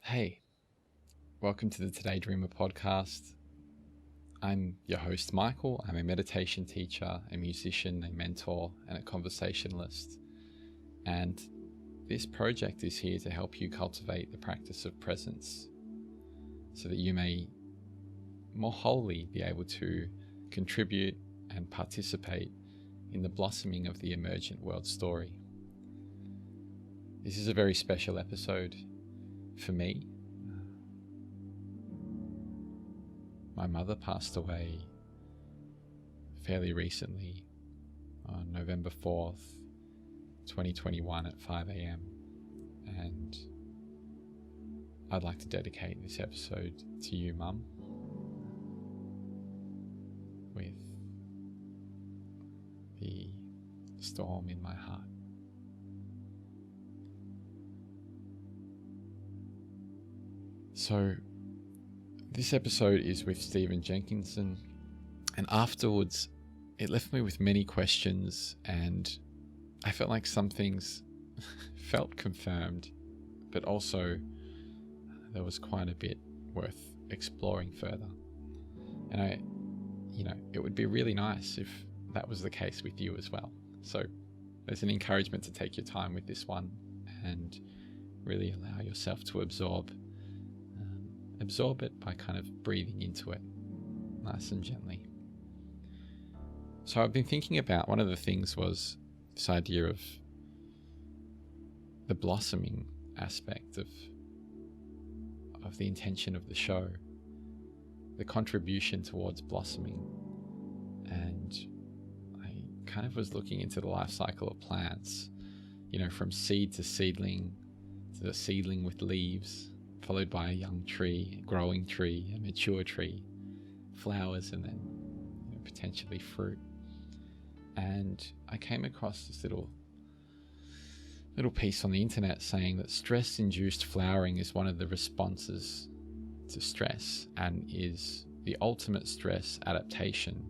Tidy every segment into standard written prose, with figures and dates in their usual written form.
Hey, welcome to the Today Dreamer podcast. I'm your host, Michael. I'm a meditation teacher, a musician, a mentor, and a conversationalist. And this project is here to help you cultivate the practice of presence so that you may more wholly be able to contribute and participate in the blossoming of the emergent world story. This is a very special episode for me. My mother passed away fairly recently on November 4th, 2021 at 5 a.m. And I'd like to dedicate this episode to you, Mum, with the storm in my heart. So this episode is with Stephen Jenkinson, and afterwards it left me with many questions, and I felt like some things felt confirmed, but also there was quite a bit worth exploring further. And it would be really nice if that was the case with you as well. So there's an encouragement to take your time with this one and really allow yourself to absorb it by kind of breathing into it nice and gently. So I've been thinking about, one of the things was this idea of the blossoming aspect of the intention of the show, the contribution towards blossoming. And I kind of was looking into the life cycle of plants, from seed to seedling, to the seedling with leaves, followed by a young tree, a growing tree, a mature tree, flowers, and then potentially fruit. And I came across this little piece on the internet saying that stress-induced flowering is one of the responses to stress and is the ultimate stress adaptation,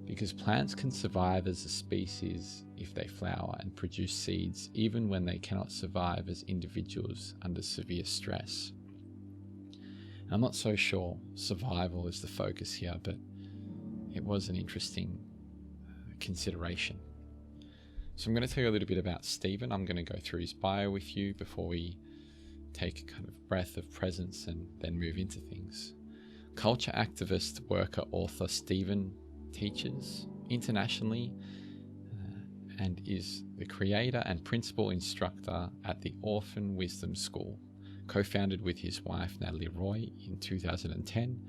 because plants can survive as a species if they flower and produce seeds, even when they cannot survive as individuals under severe stress. And I'm not so sure survival is the focus here, but it was an interesting consideration. So I'm going to tell you a little bit about Stephen. I'm going to go through his bio with you before we take a kind of breath of presence and then move into things. Culture activist, worker, author Stephen teaches internationally and is the creator and principal instructor at the Orphan Wisdom School, co-founded with his wife Nathalie Roy in 2010.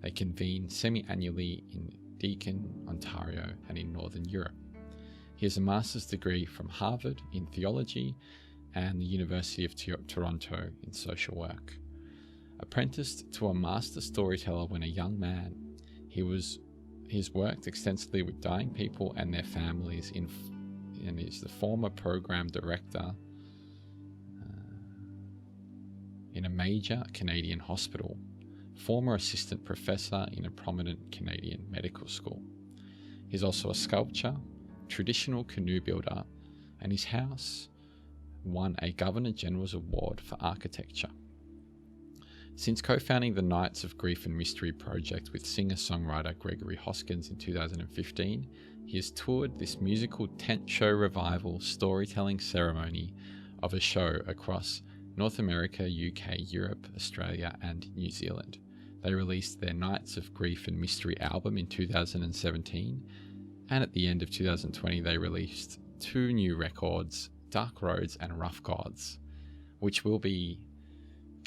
They convene semi-annually in Deakin, Ontario, and in Northern Europe. He has a master's degree from Harvard in theology and the University of Toronto in social work. Apprenticed to a master storyteller when a young man, he's worked extensively with dying people and their families and is the former program director in a major Canadian hospital, former assistant professor in a prominent Canadian medical school. He's also a sculptor, traditional canoe builder, and his house won a Governor General's Award for architecture. Since co-founding the Nights of Grief and Mystery project with singer-songwriter Gregory Hoskins in 2015, he has toured this musical tent show revival storytelling ceremony of a show across North America, UK, Europe, Australia, and New Zealand. They released their Nights of Grief and Mystery album in 2017, and at the end of 2020 they released 2 new records, Dark Roads and Rough Gods, which will be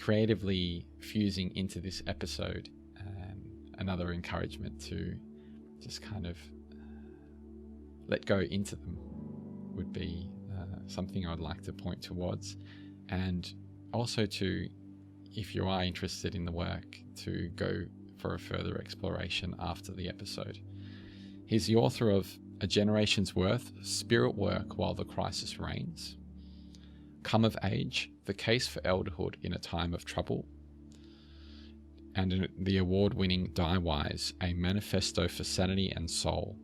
creatively fusing into this episode. Another encouragement to just kind of let go into them would be something I would like to point towards, and also to, if you are interested in the work, to go for a further exploration after the episode. He's the author of A Generation's Worth, Spirit Work While the Crisis Reigns, Come of Age, The Case for Elderhood in a Time of Trouble, and the award-winning Die Wise, A Manifesto for Sanity and Soul.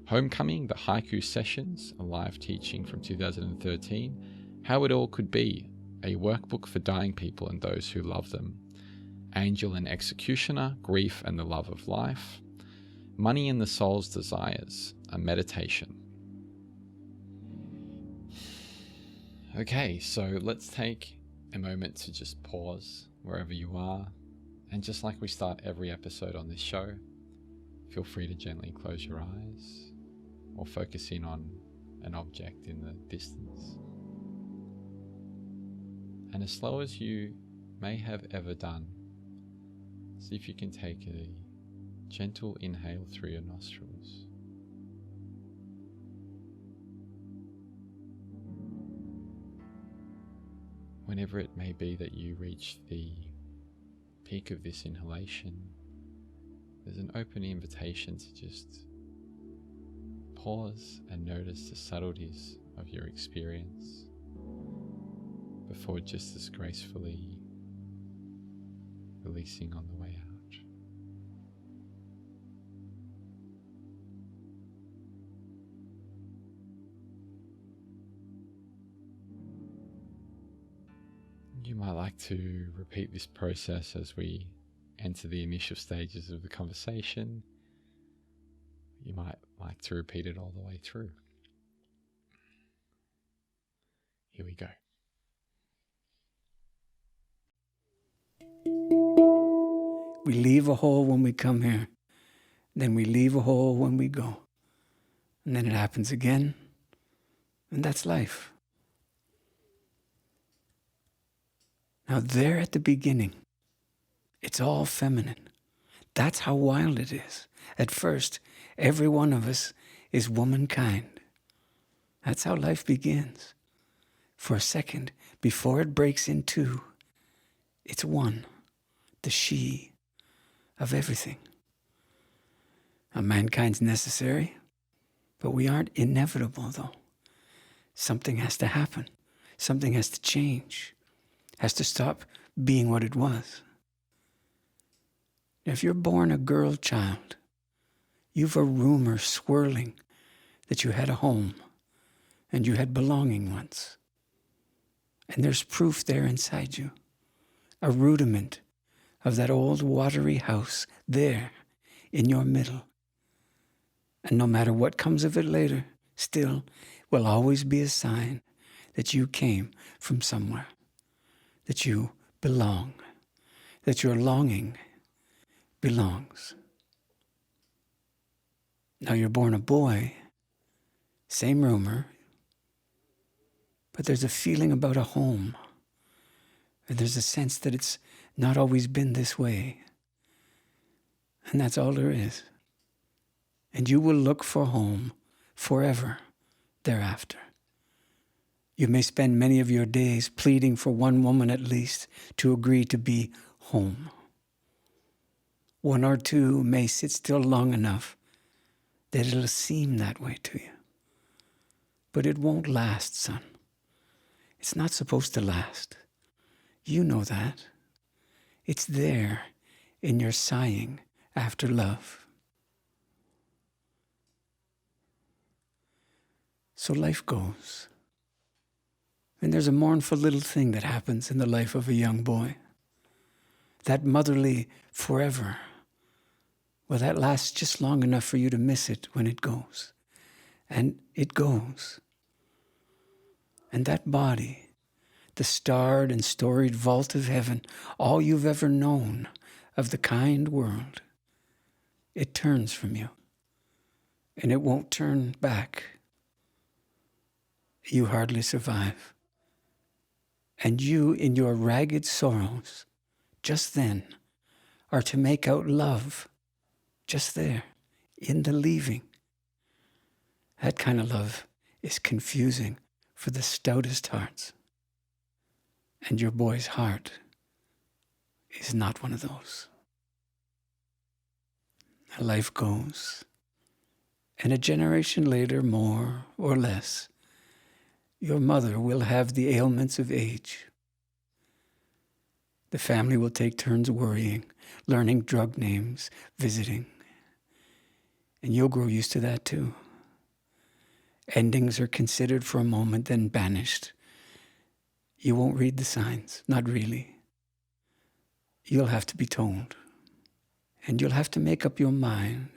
Homecoming, The Haiku Sessions, a live teaching from 2013, How It All Could Be, a workbook for dying people and those who love them, Angel and Executioner, Grief and the Love of Life, Money and the Soul's Desires, a meditation. Okay, so let's take a moment to just pause wherever you are, and just like we start every episode on this show, feel free to gently close your eyes or focus in on an object in the distance. And as slow as you may have ever done, see if you can take a gentle inhale through your nostrils. Whenever it may be that you reach the peak of this inhalation, there's an open invitation to just pause and notice the subtleties of your experience before just as gracefully releasing on the way out. You might like to repeat this process as we enter the initial stages of the conversation. You might like to repeat it all the way through. Here we go. We leave a hole when we come here, then we leave a hole when we go. And then it happens again, and that's life. Now there at the beginning, it's all feminine. That's how wild it is. At first, every one of us is womankind. That's how life begins. For a second, before it breaks in two, it's one, the she of everything. Now, mankind's necessary, but we aren't inevitable, though. Something has to happen. Something has to change. Has to stop being what it was. If you're born a girl child, you've a rumor swirling that you had a home and you had belonging once. And there's proof there inside you, a rudiment of that old watery house there in your middle. And no matter what comes of it later, still will always be a sign that you came from somewhere, that you belong, that your longing belongs. Now you're born a boy, same rumor, but there's a feeling about a home, and there's a sense that it's not always been this way. And that's all there is. And you will look for home forever thereafter. You may spend many of your days pleading for one woman at least to agree to be home. One or two may sit still long enough that it'll seem that way to you. But it won't last, son. It's not supposed to last. You know that. It's there in your sighing after love. So life goes. And there's a mournful little thing that happens in the life of a young boy. That motherly forever. Well, that lasts just long enough for you to miss it when it goes. And it goes. And that body, the starred and storied vault of heaven, all you've ever known of the kind world, it turns from you. And it won't turn back. You hardly survive. And you, in your ragged sorrows, just then, are to make out love, just there, in the leaving. That kind of love is confusing for the stoutest hearts. And your boy's heart is not one of those. Life goes, and a generation later, more or less, your mother will have the ailments of age. The family will take turns worrying, learning drug names, visiting. And you'll grow used to that too. Endings are considered for a moment, then banished. You won't read the signs, not really. You'll have to be told. And you'll have to make up your mind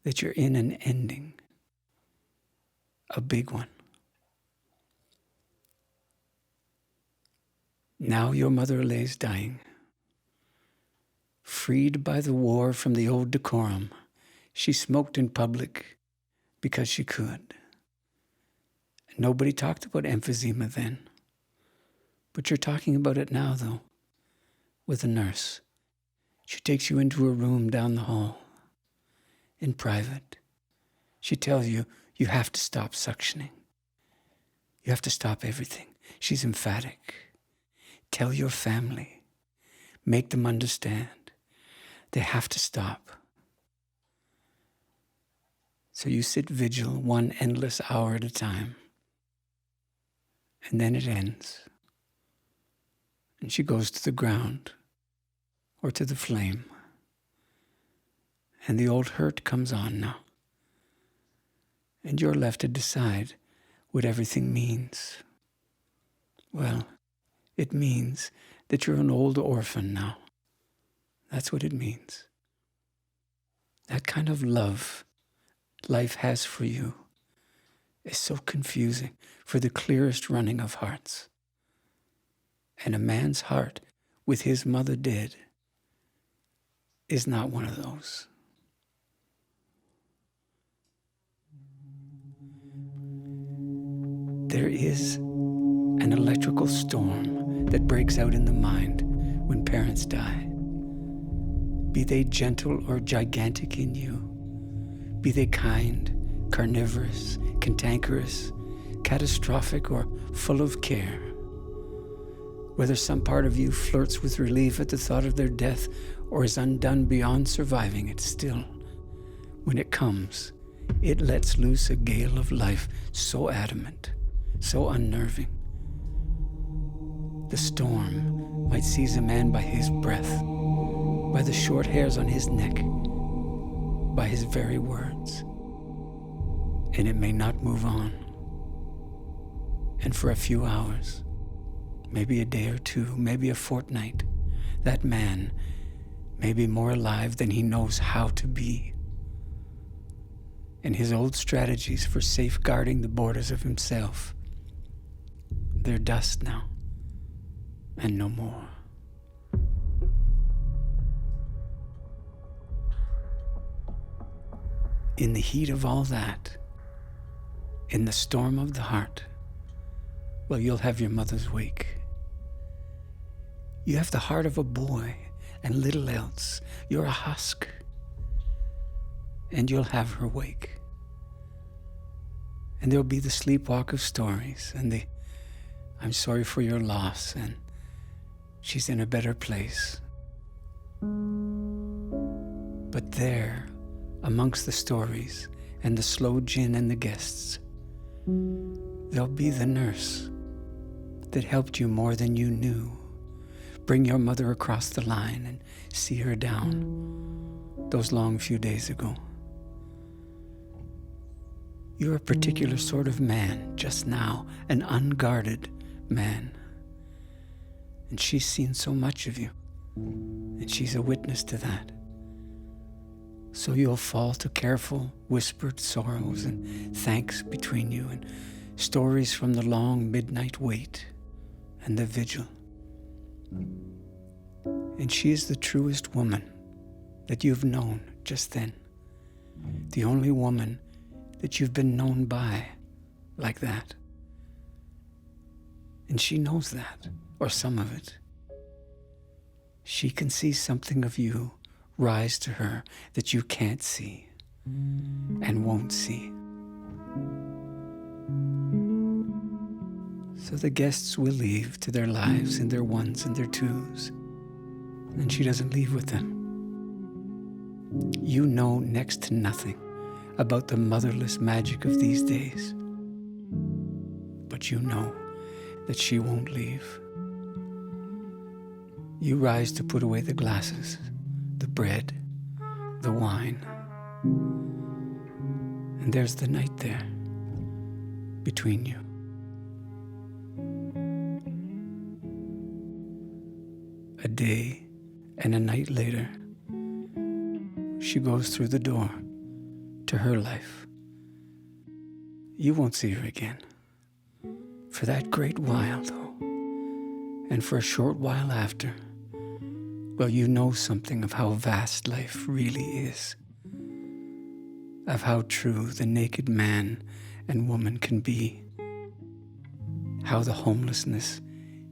that you're in an ending, a big one. Now your mother lays dying, freed by the war from the old decorum. She smoked in public because she could. Nobody talked about emphysema then. But you're talking about it now, though, with a nurse. She takes you into a room down the hall, in private. She tells you, you have to stop suctioning. You have to stop everything. She's emphatic. Tell your family. Make them understand. They have to stop. So you sit vigil one endless hour at a time. And then it ends. And she goes to the ground or to the flame. And the old hurt comes on now. And you're left to decide what everything means. Well, it means that you're an old orphan now. That's what it means. That kind of love life has for you is so confusing for the clearest running of hearts. And a man's heart with his mother dead is not one of those. There is an electrical storm that breaks out in the mind when parents die. Be they gentle or gigantic in you, be they kind, carnivorous, cantankerous, catastrophic, or full of care. Whether some part of you flirts with relief at the thought of their death or is undone beyond surviving it, still, when it comes, it lets loose a gale of life so adamant, so unnerving. The storm might seize a man by his breath, by the short hairs on his neck, by his very words, and it may not move on. And for a few hours, maybe a day or two, maybe a fortnight, that man may be more alive than he knows how to be. And his old strategies for safeguarding the borders of himself, they're dust now, and no more. In the heat of all that, in the storm of the heart, well, you'll have your mother's wake. You have the heart of a boy and little else. You're a husk. And you'll have her wake. And there'll be the sleepwalk of stories and the I'm sorry for your loss and she's in a better place. But there, amongst the stories and the slow gin and the guests, there'll be the nurse that helped you more than you knew. Bring your mother across the line and see her down those long few days ago. You're a particular sort of man just now, an unguarded man. And she's seen so much of you, and she's a witness to that. So you'll fall to careful, whispered sorrows and thanks between you and stories from the long midnight wait and the vigil. And she is the truest woman that you've known just then. The only woman that you've been known by like that. And she knows that, or some of it. She can see something of you rise to her that you can't see and won't see. So the guests will leave to their lives in their ones and their twos, and she doesn't leave with them. You know next to nothing about the motherless magic of these days, but you know that she won't leave. You rise to put away the glasses, the bread, the wine, and there's the night there between you. a day, and a night later, she goes through the door to her life. You won't see her again. For that great while, though, and for a short while after, well, you know something of how vast life really is, of how true the naked man and woman can be, how the homelessness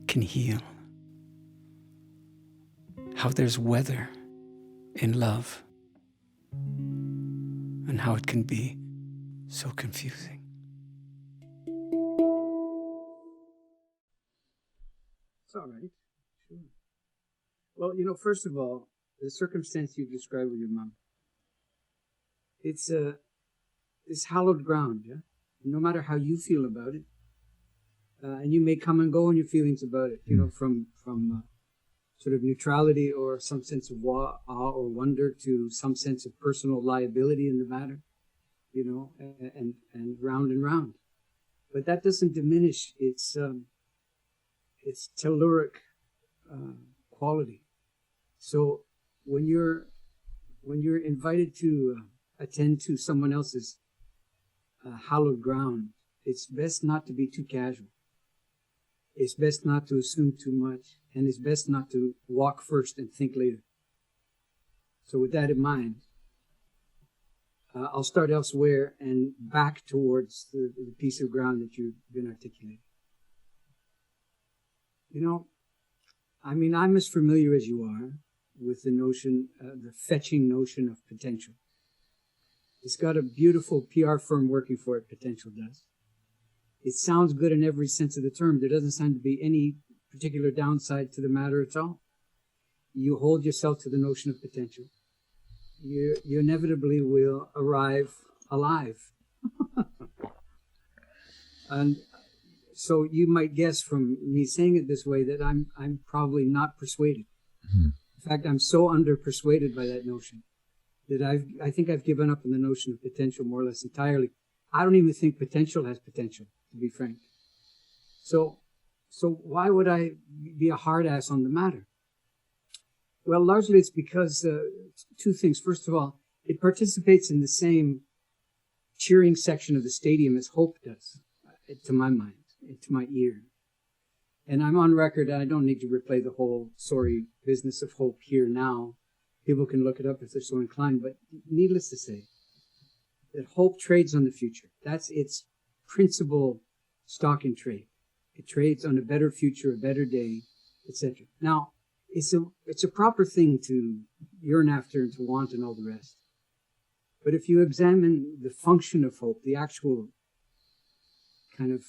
can heal, how there's weather in love, and how it can be so confusing. It's all right. Sure. Well, first of all, the circumstance you've described with your mom, it's hallowed ground, yeah? No matter how you feel about it. And you may come and go in your feelings about it, from sort of neutrality or some sense of awe or wonder to some sense of personal liability in the matter, and round. But that doesn't diminish its telluric quality. So when you're invited to attend to someone else's hallowed ground, it's best not to be too casual. It's best not to assume too much, and it's best not to walk first and think later. So with that in mind, I'll start elsewhere and back towards the piece of ground that you've been articulating. I'm as familiar as you are with the notion, the fetching notion of potential. It's got a beautiful PR firm working for it, Potential does. It sounds good in every sense of the term. There doesn't seem to be any particular downside to the matter at all. You hold yourself to the notion of potential. You inevitably will arrive alive. And so you might guess from me saying it this way that I'm probably not persuaded. Mm-hmm. In fact, I'm so under-persuaded by that notion that I think I've given up on the notion of potential more or less entirely. I don't even think potential has potential, to be frank. So why would I be a hard ass on the matter? Well, largely it's because two things. First of all, it participates in the same cheering section of the stadium as hope does, to my mind, to my ear. And I'm on record, I don't need to replay the whole sorry business of hope here now. People can look it up if they're so inclined, but needless to say, that hope trades on the future. That's its principal stock in trade. It trades on a better future, a better day, etc. Now, it's a proper thing to yearn after and to want and all the rest. But if you examine the function of hope, the actual kind of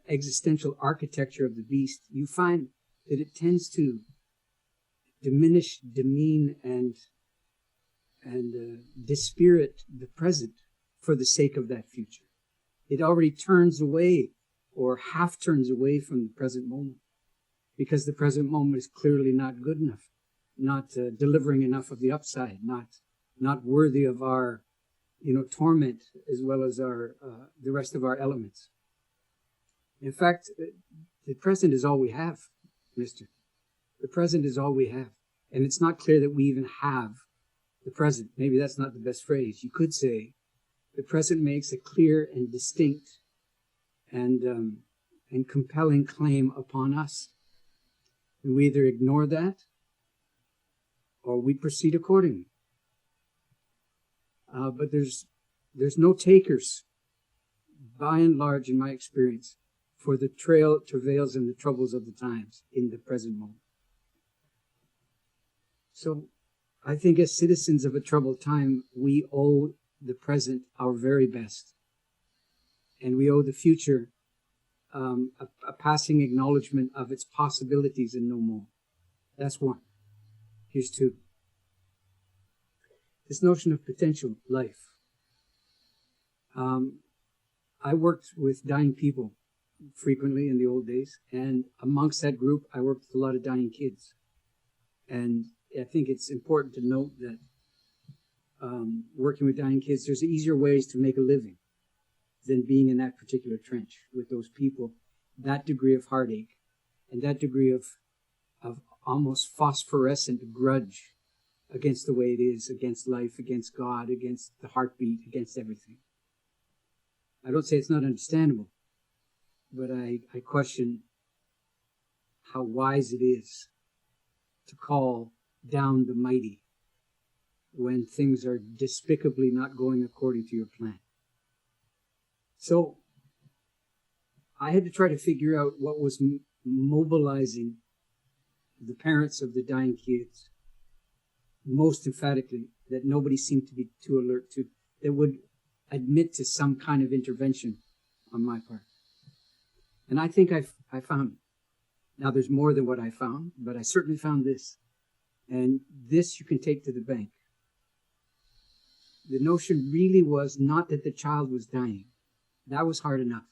existential architecture of the beast, you find that it tends to diminish, demean, and dispirit the present for the sake of that future. It already turns away or half turns away from the present moment because the present moment is clearly not good enough, not delivering enough of the upside, not worthy of our torment as well as our the rest of our elements. In fact, the present is all we have, mister. The present is all we have. And it's not clear that we even have the present. Maybe that's not the best phrase. You could say the present makes a clear and distinct and compelling claim upon us. And we either ignore that or we proceed accordingly. But there's no takers, by and large, in my experience, for the travails and the troubles of the times in the present moment. So I think as citizens of a troubled time, we owe the present our very best. And we owe the future a passing acknowledgement of its possibilities and no more. That's one. Here's two. This notion of potential life. I worked with dying people frequently in the old days, and amongst that group, I worked with a lot of dying kids. And I think it's important to note that working with dying kids, there's easier ways to make a living than being in that particular trench with those people, that degree of heartache and that degree of of almost phosphorescent grudge against the way it is, against life, against God, against the heartbeat, against everything. I don't say it's not understandable, but I question how wise it is to call down the mighty when things are despicably not going according to your plan. So I had to try to figure out what was mobilizing the parents of the dying kids most emphatically, that nobody seemed to be too alert to, that would admit to some kind of intervention on my part. And I think I found it. Now, there's more than what I found, but I certainly found this. And this you can take to the bank. The notion really was not that the child was dying. That was hard enough.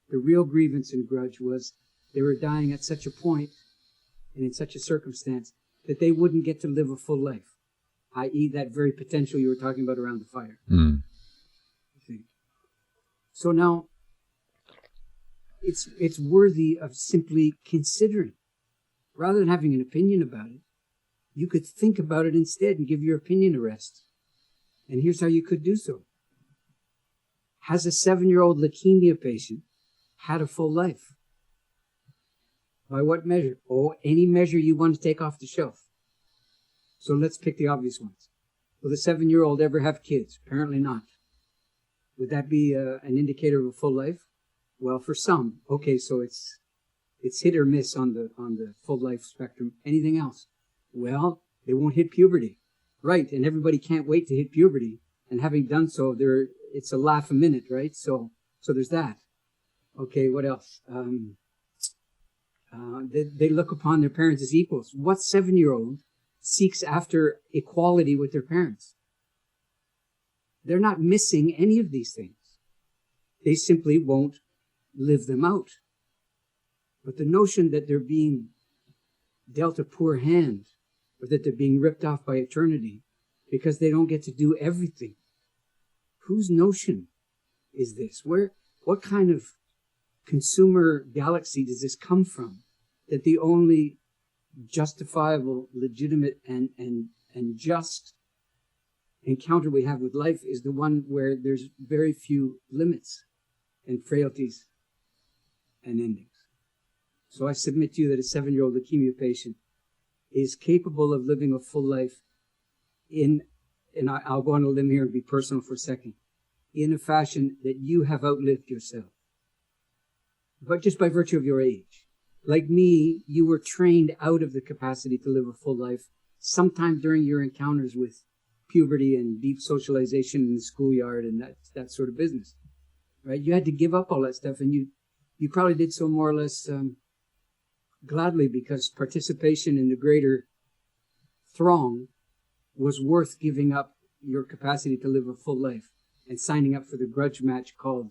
The real grievance and grudge was they were dying at such a point and in such a circumstance that they wouldn't get to live a full life, i.e. that very potential you were talking about around the fire. So now, it's worthy of simply considering. Rather than having an opinion about it, you could think about it instead and give your opinion a rest. And here's how you could do so. Has a 7-year-old leukemia patient had a full life? By what measure? Oh, any measure you want to take off the shelf. So let's pick the obvious ones. Will the 7-year-old ever have kids? Apparently not. Would that be an indicator of a full life? Well, for some. Okay, so it's hit or miss on the full life spectrum. Anything else? Well, they won't hit puberty. Right, and everybody can't wait to hit puberty. And having done so, it's a laugh a minute, right? So there's that. Okay, what else? They look upon their parents as equals. What 7-year-old seeks after equality with their parents? They're not missing any of these things. They simply won't live them out. But the notion that they're being dealt a poor hand, or that they're being ripped off by eternity because they don't get to do everything. Whose notion is this? What kind of consumer galaxy does this come from? That the only justifiable, legitimate, and just encounter we have with life is the one where there's very few limits and frailties and endings. So I submit to you that a 7-year-old leukemia patient is capable of living a full life and I'll go on a limb here and be personal for a second, in a fashion that you have outlived yourself. But just by virtue of your age. Like me, you were trained out of the capacity to live a full life sometime during your encounters with puberty and deep socialization in the schoolyard and that sort of business. Right? You had to give up all that stuff, and you probably did so more or less gladly, because participation in the greater throng was worth giving up your capacity to live a full life and signing up for the grudge match called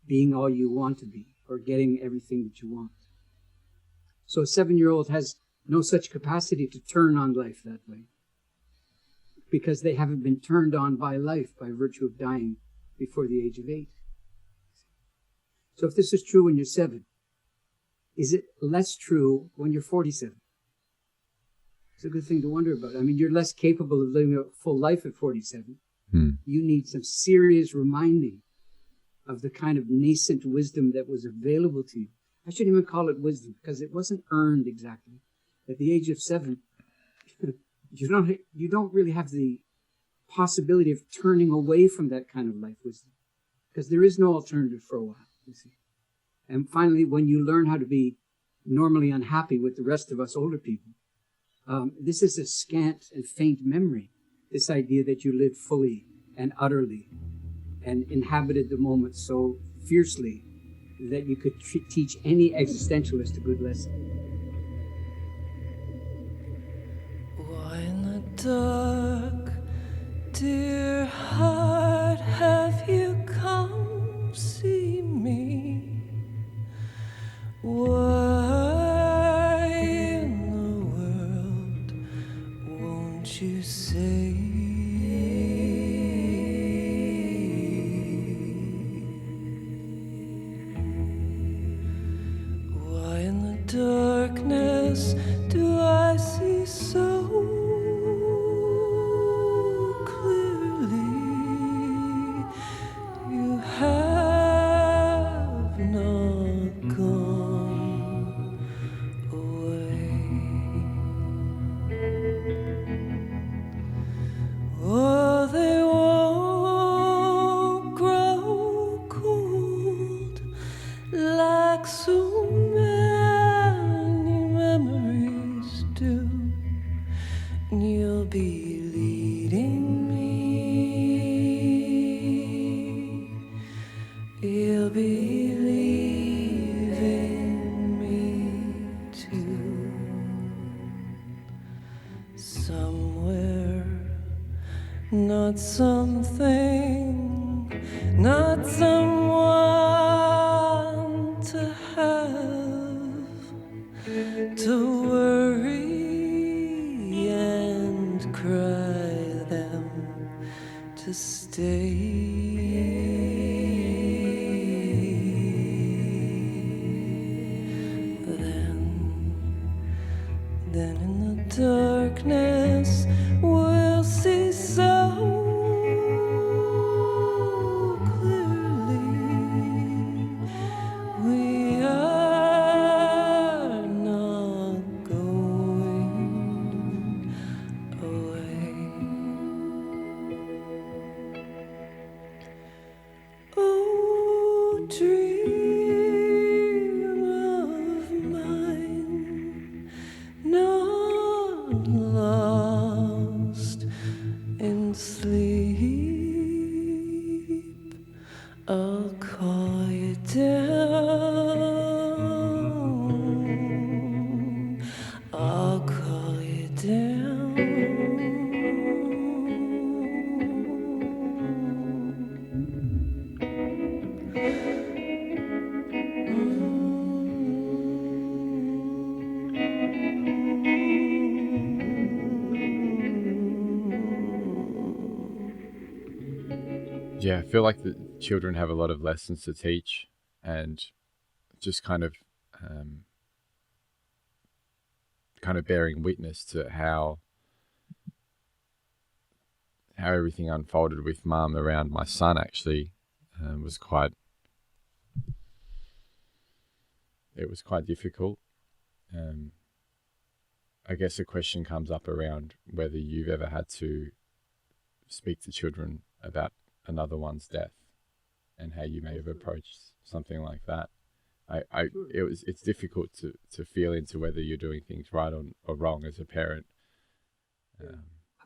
being all you want to be, or getting everything that you want. So a 7-year-old has no such capacity to turn on life that way, because they haven't been turned on by life by virtue of dying before the age of 8. So if this is true when you're 7, is it less true when you're 47? It's a good thing to wonder about. I mean, you're less capable of living a full life at 47. You need some serious reminding of the kind of nascent wisdom that was available to you. I shouldn't even call it wisdom, because it wasn't earned exactly. At the age of 7, you don't really have the possibility of turning away from that kind of life wisdom, because there is no alternative for a while, you see. And finally, when you learn how to be normally unhappy with the rest of us older people, this is a scant and faint memory, this idea that you lived fully and utterly and inhabited the moment so fiercely that you could teach any existentialist a good lesson. Why in the dark, dear heart, have you come see me? Why in the world won't you say? Why in the dark darkness do I see so clearly. You have not gone away. Oh, they won't grow cold like so many memories do. You'll be leading me. You'll be leaving me too. Somewhere, not something, not someone to have, to worry and cry them to stay. Then in the darkness we'll see so clearly. We are not going away. Oh, dream of mine, not lost in sleep. I'll call you down. I'll call you down. Yeah, I feel like the children have a lot of lessons to teach, and just kind of bearing witness to how everything unfolded with Mum around my son actually was quite difficult. I guess a question comes up around whether you've ever had to speak to children about another one's death and how you may have approached something like that. It's difficult to feel into whether you're doing things right or wrong as a parent.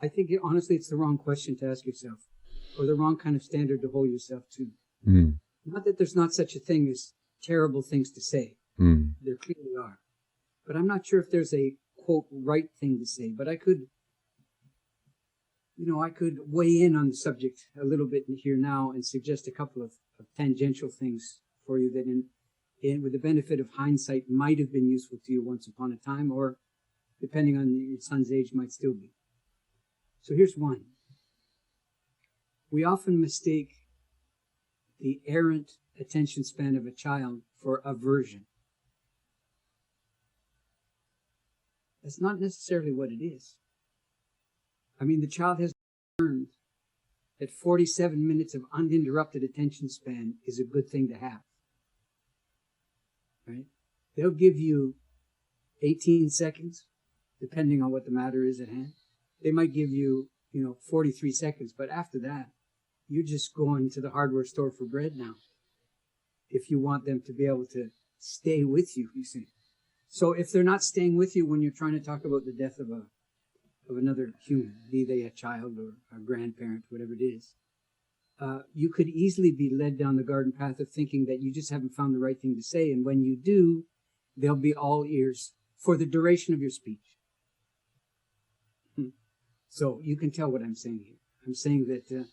I think honestly it's the wrong question to ask yourself, or the wrong kind of standard to hold yourself to. Not that there's not such a thing as terrible things to say. There clearly are. But I'm not sure if there's a, quote, right thing to say. But I could weigh in on the subject a little bit here now and suggest a couple of tangential things for you that with the benefit of hindsight might have been useful to you once upon a time, or depending on your son's age might still be. So here's one. We often mistake the errant attention span of a child for aversion. That's not necessarily what it is. I mean, the child has learned that 47 minutes of uninterrupted attention span is a good thing to have. Right? They'll give you 18 seconds, depending on what the matter is at hand. They might give you, 43 seconds, but after that, you're just going to the hardware store for bread now. If you want them to be able to stay with you, you see. So if they're not staying with you when you're trying to talk about the death of another human, be they a child or a grandparent, whatever it is, you could easily be led down the garden path of thinking that you just haven't found the right thing to say. And when you do, they'll be all ears for the duration of your speech. So you can tell what I'm saying here. I'm saying that the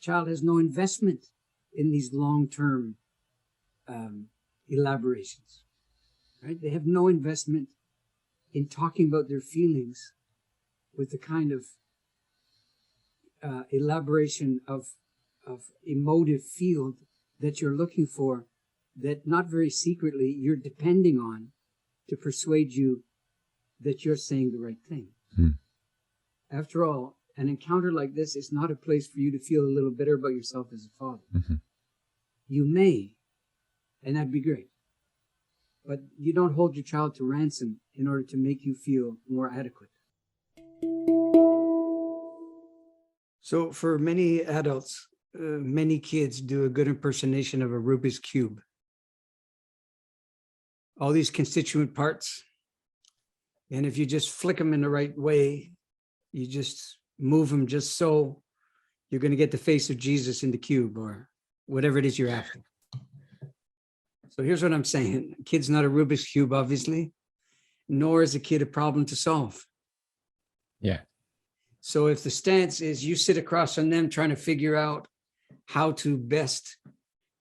child has no investment in these long-term elaborations. Right? They have no investment in talking about their feelings with the kind of elaboration of emotive field that you're looking for, that not very secretly you're depending on to persuade you that you're saying the right thing. After all, an encounter like this is not a place for you to feel a little bitter about yourself as a father. You may, and that'd be great. But you don't hold your child to ransom in order to make you feel more adequate. So for many adults, many kids do a good impersonation of a Rubik's Cube. All these constituent parts. And if you just flick them in the right way, you just move them just so, you're going to get the face of Jesus in the cube or whatever it is you're after. So here's what I'm saying. A kid's not a Rubik's Cube, obviously, nor is a kid a problem to solve. Yeah. So if the stance is you sit across from them trying to figure out how to best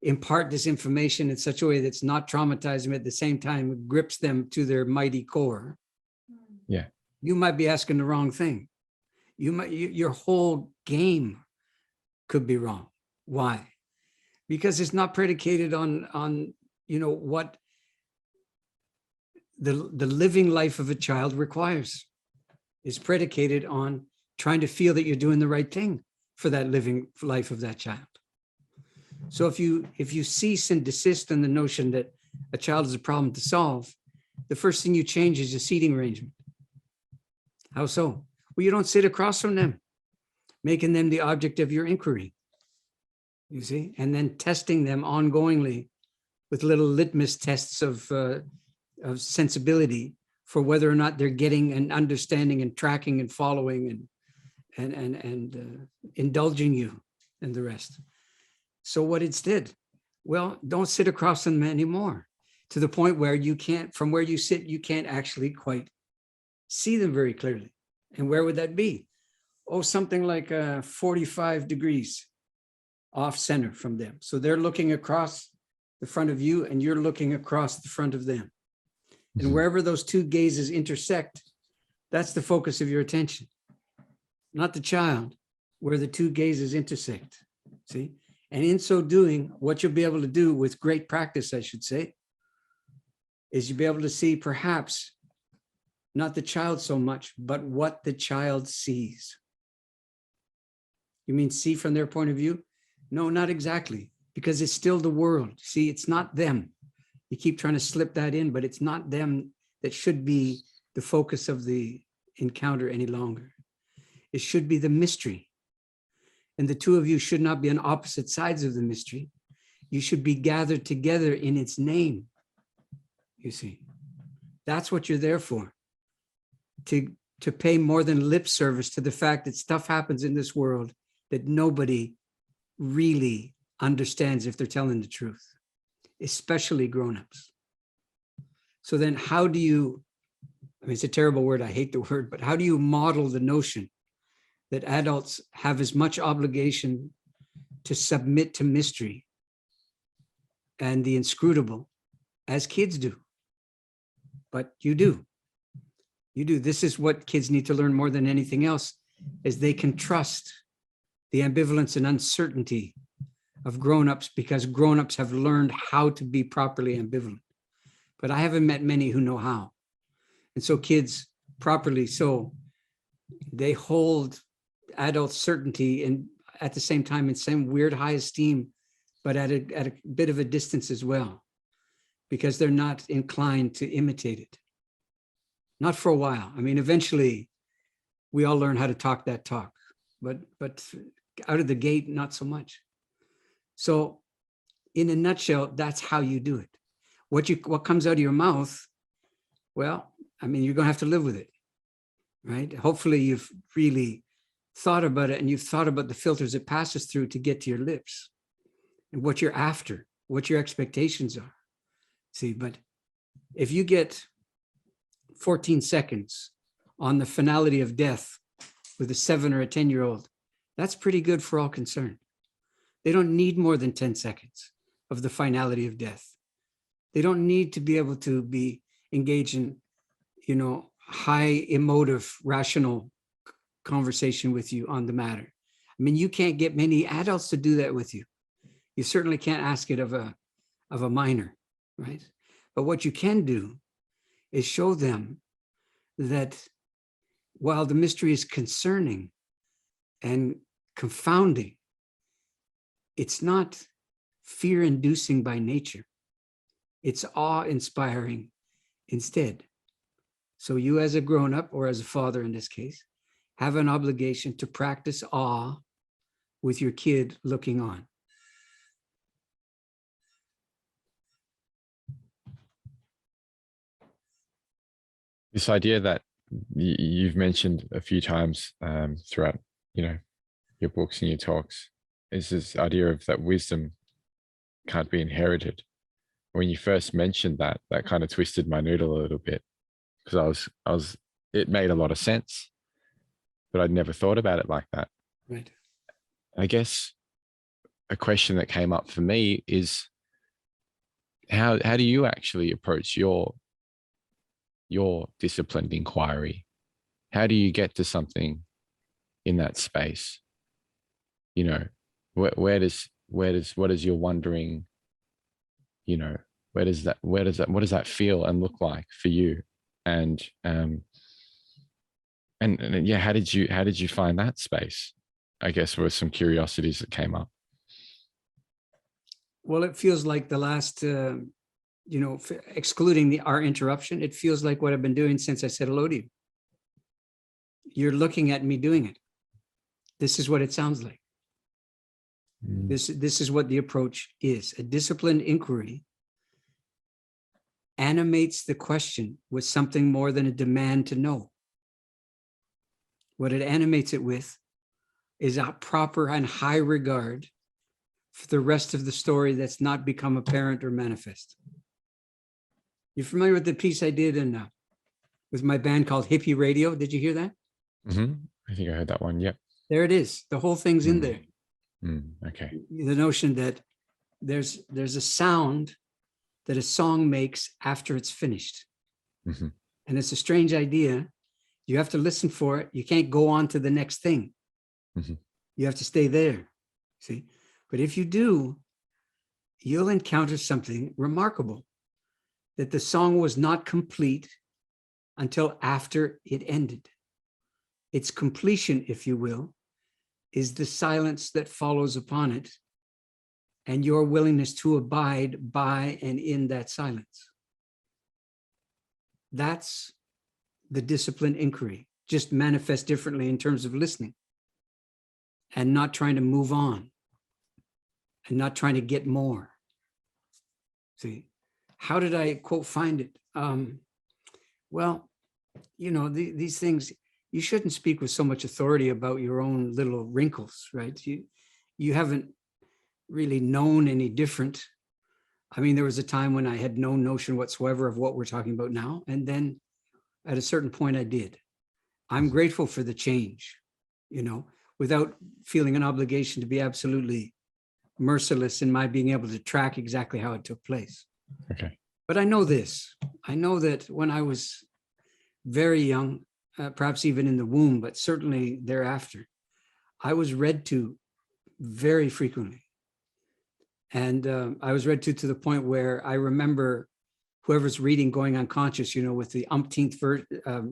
impart this information in such a way that's not traumatizing them, at the same time grips them to their mighty core, Yeah. you might be asking the wrong thing. Your whole game could be wrong. Why? Because it's not predicated on what the living life of a child requires. It's predicated on trying to feel that you're doing the right thing for that living life of that child. So if you cease and desist on the notion that a child is a problem to solve, the first thing you change is your seating arrangement. How so? Well, you don't sit across from them, making them the object of your inquiry, you see, and then testing them ongoingly with little litmus tests of sensibility for whether or not they're getting and understanding and tracking and following and indulging you and the rest. So what it's did, well, don't sit across from them anymore, to the point where you can't, from where you sit, you can't actually quite see them very clearly. And where would that be? Oh, something like 45 degrees off center from them. So they're looking across the front of you and you're looking across the front of them. And wherever those two gazes intersect, that's the focus of your attention, not the child, where the two gazes intersect, see? And in so doing, what you'll be able to do with great practice, I should say, is you'll be able to see perhaps not the child so much, but what the child sees. You mean see from their point of view? No, not exactly, because it's still the world. See, it's not them. You keep trying to slip that in, but it's not them that should be the focus of the encounter any longer. It should be the mystery. And the two of you should not be on opposite sides of the mystery. You should be gathered together in its name. You see, that's what you're there for. To pay more than lip service to the fact that stuff happens in this world that nobody really understands if they're telling the truth, especially grown-ups. So then how do you, I mean, it's a terrible word, I hate the word, but how do you model the notion that adults have as much obligation to submit to mystery and the inscrutable as kids do? But you do. You do. This is what kids need to learn more than anything else, is they can trust the ambivalence and uncertainty of grown-ups, because grown-ups have learned how to be properly ambivalent. But I haven't met many who know how. And so kids, properly so, they hold adult certainty and at the same time in some weird high esteem, but at a bit of a distance as well, because they're not inclined to imitate it. Not for a while. I mean, eventually we all learn how to talk that talk, but out of the gate, not so much. So in a nutshell, that's how you do it. What comes out of your mouth, well, I mean, you're gonna have to live with it, right? Hopefully you've really thought about it and you've thought about the filters it passes through to get to your lips and what you're after, what your expectations are. See, but if you get 14 seconds on the finality of death with a 7 or a 10-year-old, that's pretty good for all concerned. They don't need more than 10 seconds of the finality of death. They don't need to be able to be engaged in, high emotive, rational conversation with you on the matter. I mean, you can't get many adults to do that with you. You certainly can't ask it of a minor, right? But what you can do is show them that while the mystery is concerning and confounding, it's not fear-inducing by nature. It's awe-inspiring instead. So you as a grown-up, or as a father in this case, have an obligation to practice awe with your kid looking on. This idea that you've mentioned a few times throughout, your books and your talks, is this idea of that wisdom can't be inherited. When you first mentioned that, that kind of twisted my noodle a little bit, because it made a lot of sense, but I'd never thought about it like that. Right. I guess a question that came up for me is, how do you actually approach your disciplined inquiry? How do you get to something in that space? What is your wondering, what does that feel and look like for you? And yeah, how did you find that space? I guess were some curiosities that came up. Well, it feels like the last, excluding our interruption, it feels like what I've been doing since I said hello to you. You're looking at me doing it. This is what it sounds like. This is what the approach is. A disciplined inquiry animates the question with something more than a demand to know. What it animates it with is a proper and high regard for the rest of the story that's not become apparent or manifest. You familiar with the piece I did with my band called Hippie Radio? Did you hear that? Mm-hmm. I think I heard that one. Yep. There it is. The whole thing's in there. Okay. The notion that there's a sound that a song makes after it's finished. Mm-hmm. And it's a strange idea. You have to listen for it. You can't go on to the next thing. Mm-hmm. You have to stay there. See? But if you do, you'll encounter something remarkable, that the song was not complete until after it ended. Its completion, if you will, is the silence that follows upon it and your willingness to abide by and in that silence. That's the disciplined inquiry, just manifest differently in terms of listening and not trying to move on and not trying to get more. See, how did I, quote, find it? These things, you shouldn't speak with so much authority about your own little wrinkles, right? You haven't really known any different. I mean, there was a time when I had no notion whatsoever of what we're talking about now. And then at a certain point I did. I'm grateful for the change, without feeling an obligation to be absolutely merciless in my being able to track exactly how it took place. Okay. But I know this. I know that when I was very young, perhaps even in the womb, but certainly thereafter, I was read to very frequently. And I was read to the point where I remember whoever's reading going unconscious, with the umpteenth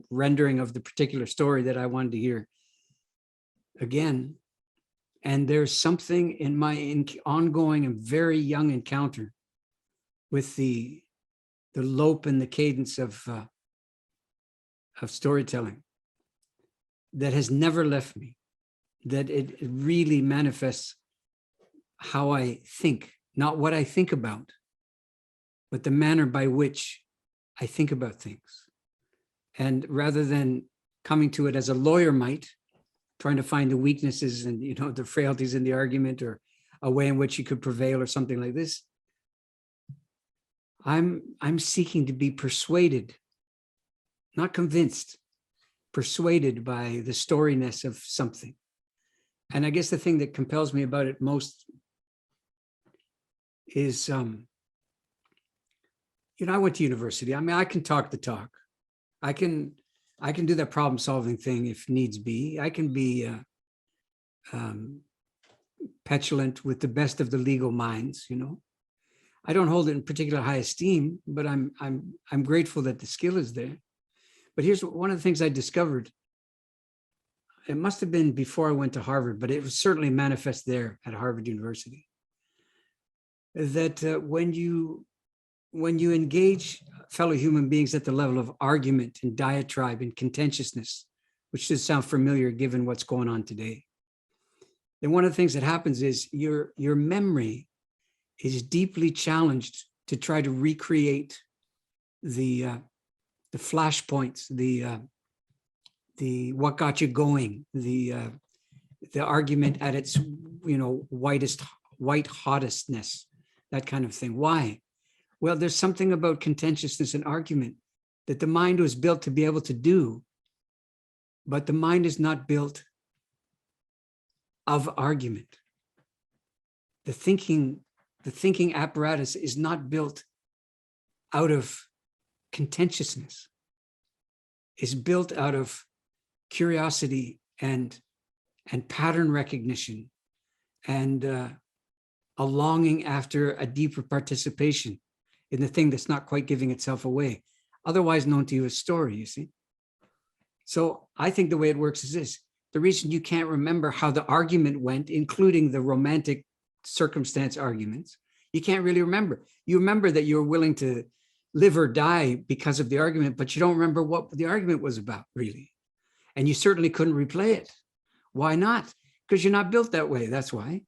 rendering of the particular story that I wanted to hear again. And there's something in my ongoing and very young encounter with the lope and the cadence of storytelling that has never left me, that it really manifests how I think, not what I think about, but the manner by which I think about things. And rather than coming to it as a lawyer might, trying to find the weaknesses and the frailties in the argument or a way in which you could prevail or something like this, I'm seeking to be persuaded, not convinced, persuaded by the storyness of something. And I guess the thing that compels me about it most is, I went to university. I mean, I can talk the talk. I can do that problem solving thing if needs be. I can be petulant with the best of the legal minds, I don't hold it in particular high esteem, but I'm grateful that the skill is there. But here's one of the things I discovered. It must have been before I went to Harvard, but it was certainly manifest there at Harvard University. That when you engage fellow human beings at the level of argument and diatribe and contentiousness, which should sound familiar given what's going on today, then one of the things that happens is your memory is deeply challenged to try to recreate the flashpoints, the what got you going, the argument at its white hottestness, that kind of thing. Why? Well, there's something about contentiousness and argument that the mind was built to be able to do, but the mind is not built of argument. The thinking apparatus is not built out of contentiousness. It's built out of curiosity and pattern recognition and a longing after a deeper participation in the thing that's not quite giving itself away, otherwise known to you as story, you see. So I think the way it works is this. The reason you can't remember how the argument went, including the romantic circumstance arguments, you can't really remember. You remember that you were willing to live or die because of the argument, but you don't remember what the argument was about, really. And you certainly couldn't replay it. Why not? Because you're not built that way, that's why.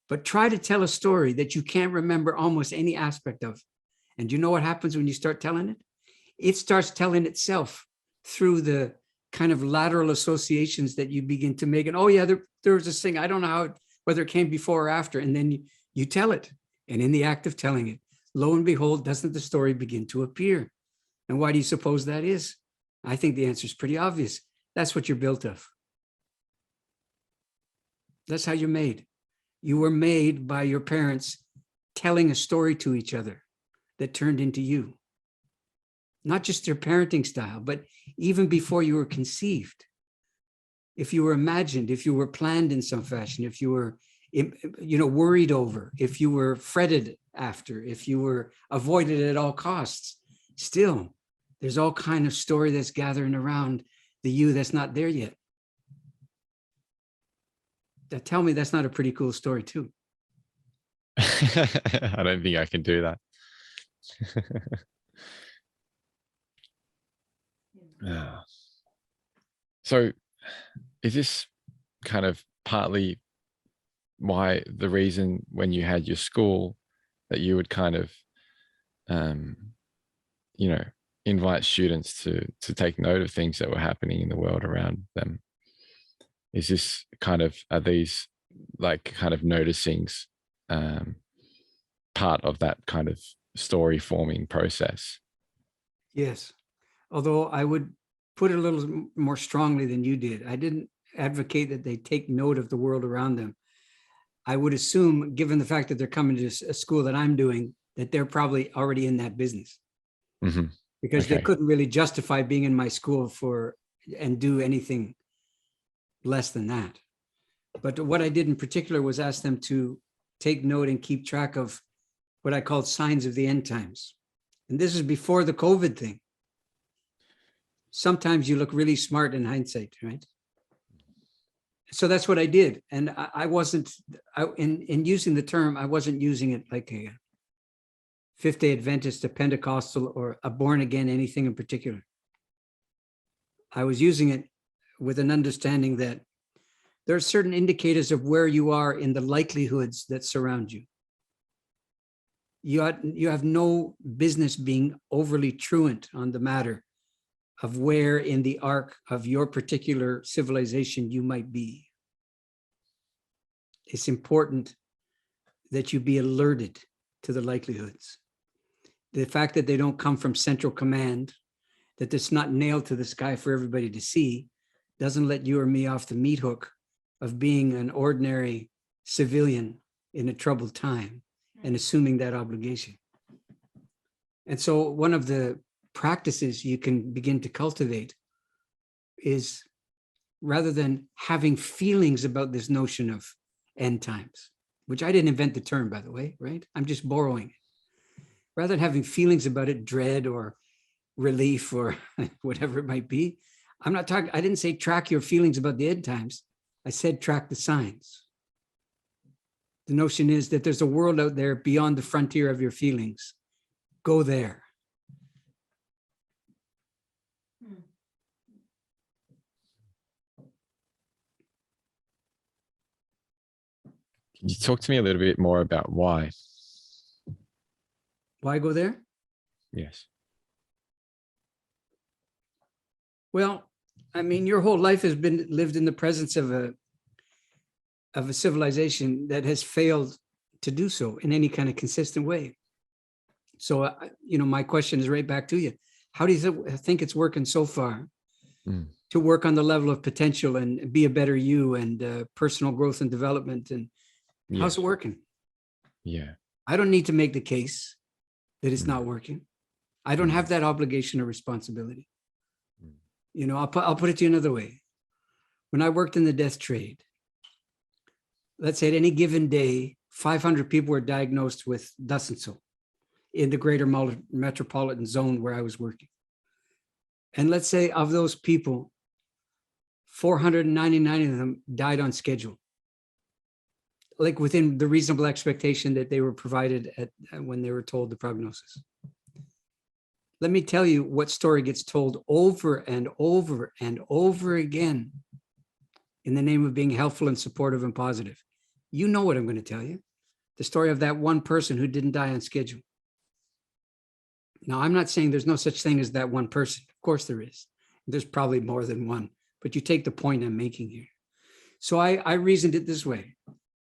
But try to tell a story that you can't remember almost any aspect of. And you know what happens when you start telling it? It starts telling itself through the kind of lateral associations that you begin to make. And oh yeah, there was this thing, I don't know whether it came before or after, and then you tell it. And in the act of telling it, lo and behold, doesn't the story begin to appear? And why do you suppose that is? I think the answer is pretty obvious. That's what you're built of. That's how you're made. You were made by your parents telling a story to each other that turned into you. Not just their parenting style, but even before you were conceived. If you were imagined, if you were planned in some fashion, if you were worried over, if you were fretted after, if you were avoided at all costs, still, there's all kind of story that's gathering around the you that's not there yet. Tell me that's not a pretty cool story too. I don't think I can do that. So is this kind of partly why the reason when you had your school that you would kind of, invite students to take note of things that were happening in the world around them? Is this kind of, are these like kind of noticings part of that kind of story forming process? Yes. Although I would put it a little more strongly than you did. I didn't advocate that they take note of the world around them. I would assume, given the fact that they're coming to a school that I'm doing, that they're probably already in that business. Mm-hmm. Because they couldn't really justify being in my school and do anything less than that. But what I did in particular was ask them to take note and keep track of what I called signs of the end times. And this is before the COVID thing. Sometimes you look really smart in hindsight, right? So that's what I did. And I wasn't, in using the term, I wasn't using it like a Fifth-day Adventist, a Pentecostal, or a born-again anything in particular. I was using it with an understanding that there are certain indicators of where you are in the likelihoods that surround you. You have no business being overly truant on the matter of where in the arc of your particular civilization you might be. It's important that you be alerted to the likelihoods. The fact that they don't come from central command, that it's not nailed to the sky for everybody to see, doesn't let you or me off the meat hook of being an ordinary civilian in a troubled time and assuming that obligation. And so one of the practices you can begin to cultivate is, rather than having feelings about this notion of end times, which I didn't invent the term, by the way, right? I'm just borrowing it. rather than having feelings about it, dread or relief or whatever it might be. I'm not talking, I didn't say track your feelings about the end times. I said track the signs. The notion is that there's a world out there beyond the frontier of your feelings. Go there. Can you talk to me a little bit more about why? Why go there? Yes. Well, I mean, your whole life has been lived in the presence of a civilization that has failed to do so in any kind of consistent way. So, my question is right back to you. How do you think it's working so far to work on the level of potential and be a better you and personal growth and development? And how's it working? Yeah. I don't need to make the case that it's not working. I don't have that obligation or responsibility. I'll put it to you another way. When I worked in the death trade, let's say at any given day, 500 people were diagnosed with thus and so in the greater metropolitan zone where I was working. And let's say of those people, 499 of them died on schedule, like within the reasonable expectation that they were provided when they were told the prognosis. Let me tell you what story gets told over and over and over again in the name of being helpful and supportive and positive. You know what I'm going to tell you. The story of that one person who didn't die on schedule. Now, I'm not saying there's no such thing as that one person. Of course there is. There's probably more than one, but you take the point I'm making here. So I reasoned it this way.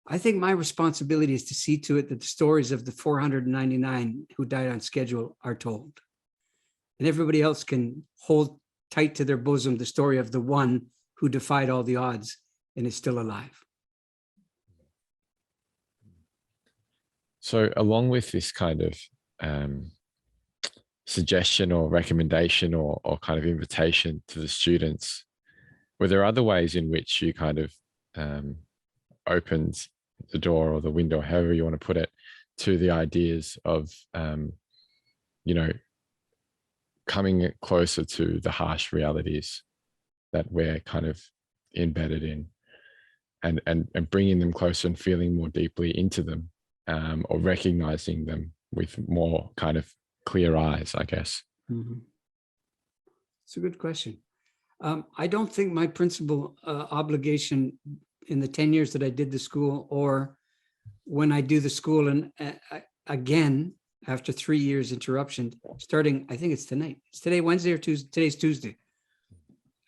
I think my responsibility is to see to it that the stories of the 499 who died on schedule are told. And everybody else can hold tight to their bosom the story of the one who defied all the odds and is still alive. So along with this kind of suggestion or recommendation or kind of invitation to the students, were there other ways in which you kind of opened the door or the window, however you want to put it, to the ideas of, coming closer to the harsh realities that we're kind of embedded in and bringing them closer and feeling more deeply into them, or recognizing them with more kind of clear eyes, I guess? Mm-hmm. It's a good question. I don't think my principal obligation in the 10 years that I did the school, or when I do the school, and again, after 3 years interruption, starting, I think it's tonight. It's today, Wednesday or Tuesday? Today's Tuesday.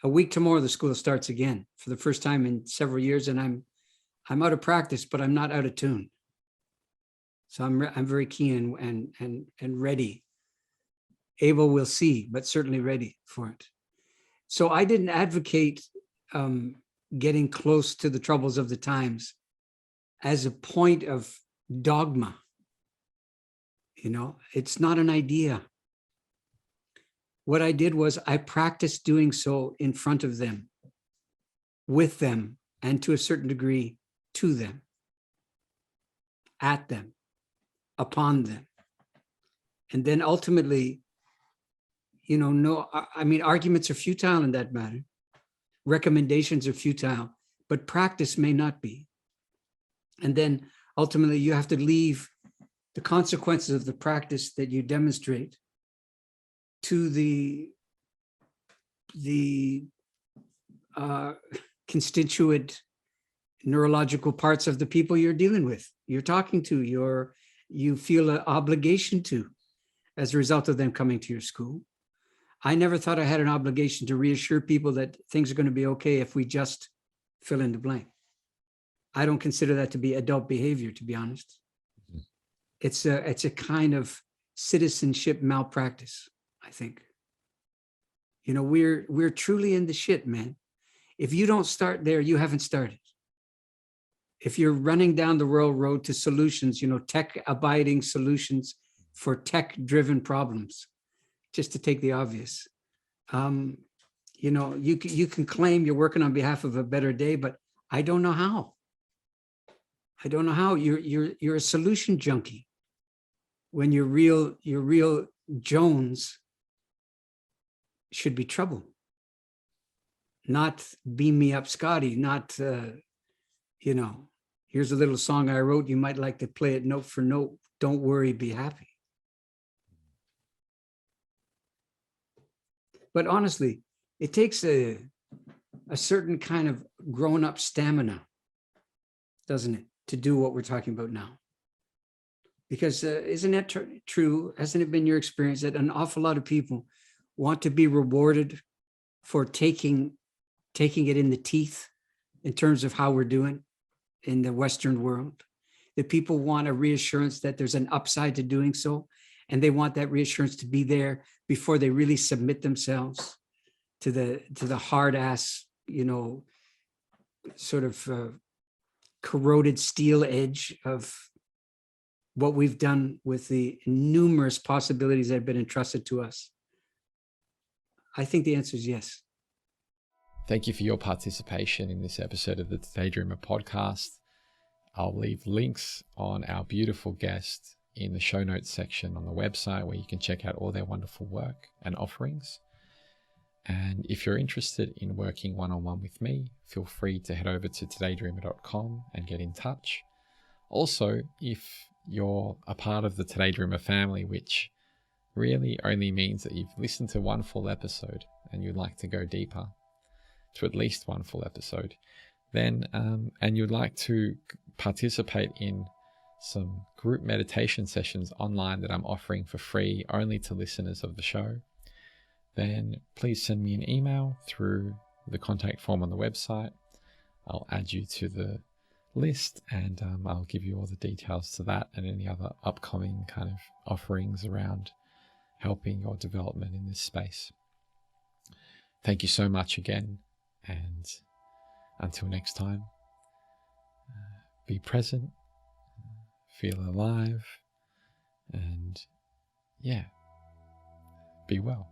A week tomorrow, the school starts again for the first time in several years, and I'm out of practice, but I'm not out of tune. So I'm very keen and ready. Able, we'll see, but certainly ready for it. So I didn't advocate getting close to the troubles of the times as a point of dogma. It's not an idea. What I did was I practiced doing so in front of them, with them, and to a certain degree, to them, at them, upon them. And then ultimately, arguments are futile in that matter. Recommendations are futile, but practice may not be. And then ultimately you have to leave the consequences of the practice that you demonstrate to the constituent neurological parts of the people you're dealing with, you're talking to, you feel an obligation to, as a result of them coming to your school. I never thought I had an obligation to reassure people that things are going to be okay if we just fill in the blank. I don't consider that to be adult behavior, to be honest. It's a kind of citizenship malpractice, I think. We're truly in the shit, man. If you don't start there, you haven't started. If you're running down the royal road to solutions, tech-abiding solutions for tech-driven problems, just to take the obvious, you can claim you're working on behalf of a better day, but I don't know how. You're a solution junkie. when your real Jones should be trouble. Not beam me up, Scotty, not, here's a little song I wrote. You might like to play it note for note. Don't worry, be happy. But honestly, it takes a certain kind of grown-up stamina, doesn't it, to do what we're talking about now? Because isn't that true? Hasn't it been your experience that an awful lot of people want to be rewarded for taking it in the teeth in terms of how we're doing in the Western world? That people want a reassurance that there's an upside to doing so, and they want that reassurance to be there before they really submit themselves to the hard ass, sort of corroded steel edge of what we've done with the numerous possibilities that have been entrusted to us. I think the answer is yes. Thank you for your participation in this episode of the Today Dreamer podcast. I'll leave links on our beautiful guest in the show notes section on the website, where you can check out all their wonderful work and offerings. And if you're interested in working one-on-one with me, feel free to head over to todaydreamer.com and get in touch. Also, if you're a part of the Today Dreamer family, which really only means that you've listened to one full episode and you'd like to go deeper to at least one full episode, then and you'd like to participate in some group meditation sessions online that I'm offering for free only to listeners of the show, then please send me an email through the contact form on the website. I'll add you to the list, and I'll give you all the details to that and any other upcoming kind of offerings around helping your development in this space. Thank you so much again, and until next time, be present, feel alive, and be well.